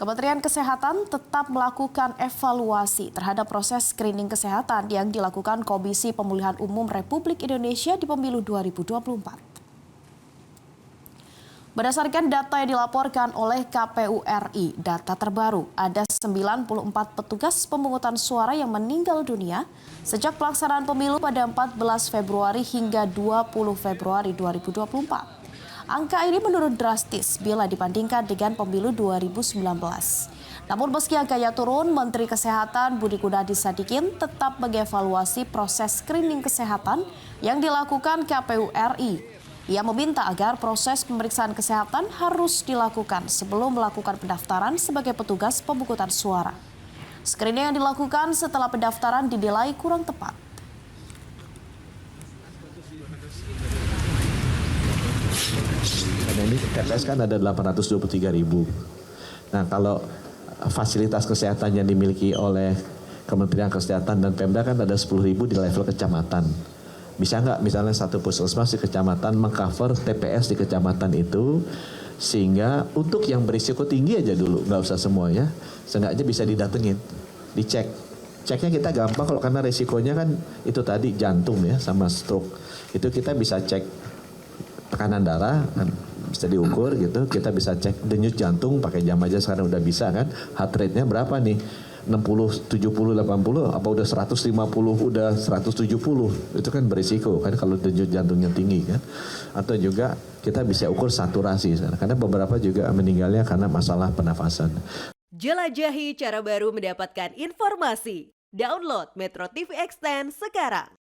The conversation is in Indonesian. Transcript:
Kementerian Kesehatan tetap melakukan evaluasi terhadap proses screening kesehatan yang dilakukan Komisi Pemulihan Umum Republik Indonesia di Pemilu 2024. Berdasarkan data yang dilaporkan oleh KPU RI, data terbaru ada 94 petugas pemungutan suara yang meninggal dunia sejak pelaksanaan pemilu pada 14 Februari hingga 20 Februari 2024. Angka ini menurun drastis bila dibandingkan dengan pemilu 2019. Namun meski angkanya turun, Menteri Kesehatan Budi Gunadi Sadikin tetap mengevaluasi proses screening kesehatan yang dilakukan KPU RI. Ia meminta agar proses pemeriksaan kesehatan harus dilakukan sebelum melakukan pendaftaran sebagai petugas pemungutan suara. Screening yang dilakukan setelah pendaftaran dinilai kurang tepat. Karena ini TPS kan ada 823.000. Nah, kalau fasilitas kesehatan yang dimiliki oleh Kementerian Kesehatan dan Pemda kan ada 10.000 di level kecamatan. Bisa nggak misalnya satu puskesmas di kecamatan mengcover TPS di kecamatan itu, sehingga untuk yang berisiko tinggi aja dulu, nggak usah semuanya, seenggaknya bisa didatengin, dicek. Ceknya kita gampang kalau karena resikonya kan itu tadi jantung ya sama stroke. Itu kita bisa cek tekanan darah, kan bisa diukur gitu, kita bisa cek denyut jantung pakai jam aja sekarang udah bisa kan, heart rate-nya berapa nih? 60, 70, 80, apa udah 150, udah 170, itu kan berisiko kan kalau denyut jantungnya tinggi kan. Atau juga kita bisa ukur saturasi, karena beberapa juga meninggalnya karena masalah pernafasan. Jelajahi cara baru mendapatkan informasi. Download Metro TV Extend sekarang.